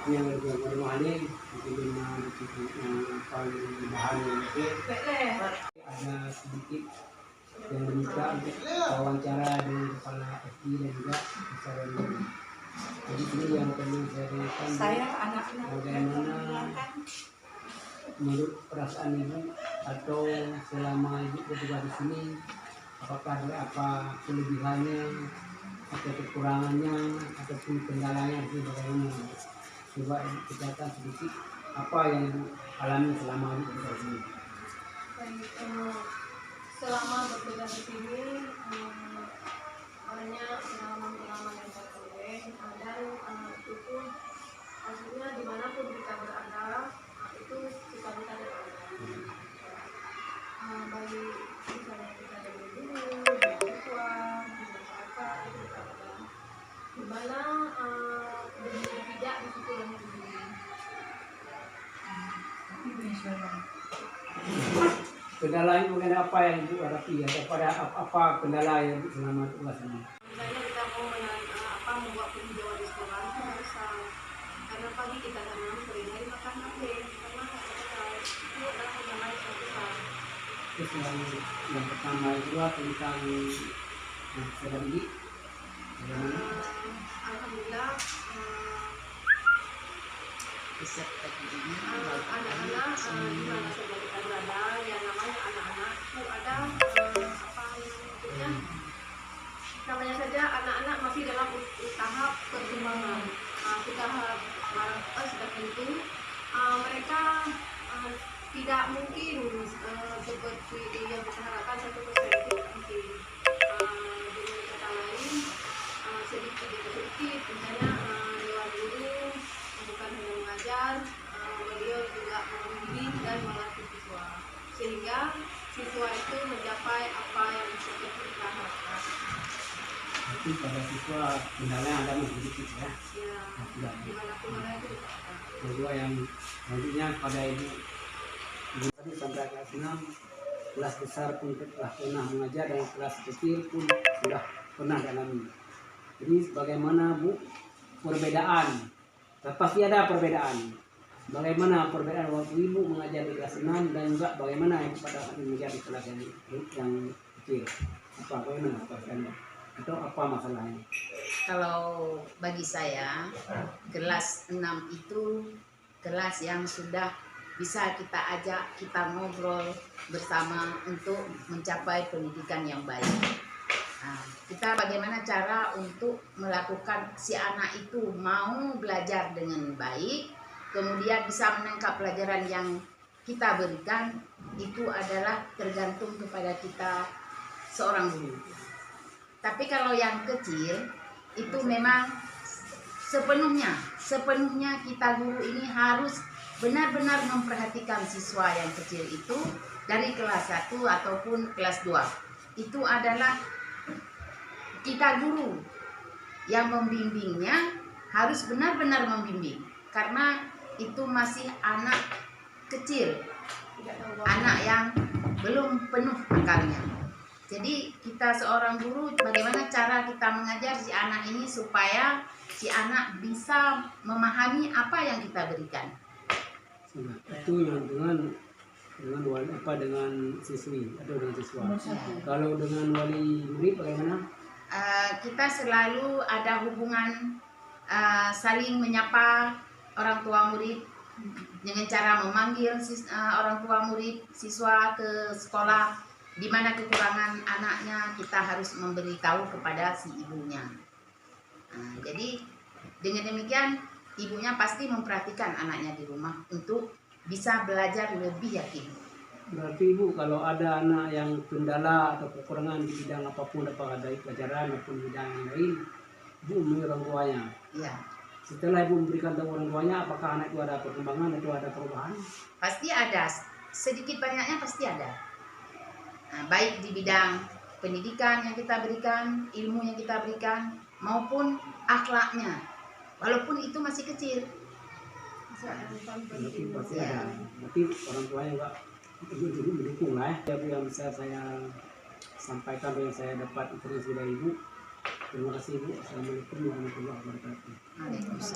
yang bermahalin mungkin yang paling bahan yang ada sedikit yang diminta untuk wawancara dengan kepala FD dan juga besar. Jadi ini yang perlu saya tanyakan, bagaimana menurut perasaan ibu atau selama ibu bertugas di sini, apakah ada apa kelebihannya atau kekurangannya ataupun kendalanya itu bagaimana? Coba ceritakan sedikit apa yang ibu alami selama ibu bertugas di sini. Selama bertugas di sini banyak pengalaman-pengalaman yang saya peroleh, dan itu pun maksudnya dimanapun kita berada itu kita bisa berada, baik misalnya kita dari guru, di siswa, di masyarakat itu kita ada. Dimana begitu tidak di situ yang Kendala itu mengenai apa yang ibu hadapi atau pada apa kendala yang ibu selama tugas ini? misalnya kita mau membuat penghijauan di sekolah itu bisa, karena pagi kita tanam sore hari makan nanti karena itu adalah kendala yang besar. Terus yang pertama itu tentang sedang ini, Alhamdulillah anak-anak di mana saja kita berada, yang namanya anak-anak itu ada namanya saja anak-anak masih dalam tahap perkembangan. Kita sudah tentu mereka tidak mungkin seperti yang kita harapkan 100% itu mungkin. Dengan kata lain, sedikit demi sedikit, misalnya lewat guru bukan hanya mengajar, beliau juga mendidik dan melatih siswa, sehingga siswa itu mencapai apa yang kita harapkan. tapi pada siswa kendala ada sedikit ya. Ya, dimanapun ada itu kita ada. Kedua yang nantinya pada ibu tadi sampai kelas 6, kelas besar pun telah pernah mengajar dan kelas kecil pun sudah pernah dalami. Jadi bagaimana Bu perbedaan? Pasti ada perbedaan. Bagaimana perbedaan waktu ibu mengajar di kelas 6 dan juga bagaimana ibu pada saat mengajar di kelas yang kecil? Bagaimana perbedaannya? Atau apa masalahnya? Kalau bagi saya, kelas 6 itu kelas yang sudah bisa kita ajak, kita ngobrol bersama untuk mencapai pendidikan yang baik. Nah, kita bagaimana cara untuk melakukan si anak itu mau belajar dengan baik, kemudian bisa menangkap pelajaran yang kita berikan, itu adalah tergantung kepada kita seorang guru. Tapi kalau yang kecil itu memang sepenuhnya kita guru ini harus benar-benar memperhatikan siswa yang kecil itu dari kelas 1 ataupun kelas 2. Itu adalah kita guru yang membimbingnya harus benar-benar membimbing, karena itu masih anak kecil, anak yang belum penuh akalnya. Jadi kita seorang guru, bagaimana cara kita mengajar si anak ini supaya si anak bisa memahami apa yang kita berikan. Itu yang dengan siswi atau dengan siswa. Kalau dengan wali murid bagaimana? Kita selalu ada hubungan saling menyapa orang tua murid dengan cara memanggil orang tua murid siswa ke sekolah. Di mana kekurangan anaknya kita harus memberitahu kepada si ibunya. Jadi dengan demikian ibunya pasti memperhatikan anaknya di rumah untuk bisa belajar lebih yakin. Berarti Ibu kalau ada anak yang kendala atau kekurangan di bidang apapun, apakah dari pelajaran maupun bidang yang lain, Ibu menemui orang tuanya. Ya. Setelah Ibu memberikan tahu orang tuanya, apakah anak itu ada perkembangan atau ada perubahan? Pasti ada, sedikit banyaknya pasti ada. Baik di bidang pendidikan yang kita berikan, ilmu yang kita berikan, maupun akhlaknya, walaupun itu masih kecil. Berarti pasti ada. Berarti orang tuanya juga mendukung lah ya. Yang bisa saya sampaikan yang saya dapat informasi dari Ibu. Terima kasih Ibu. Assalamualaikum warahmatullahi wabarakatuh. Waalaikumsalam.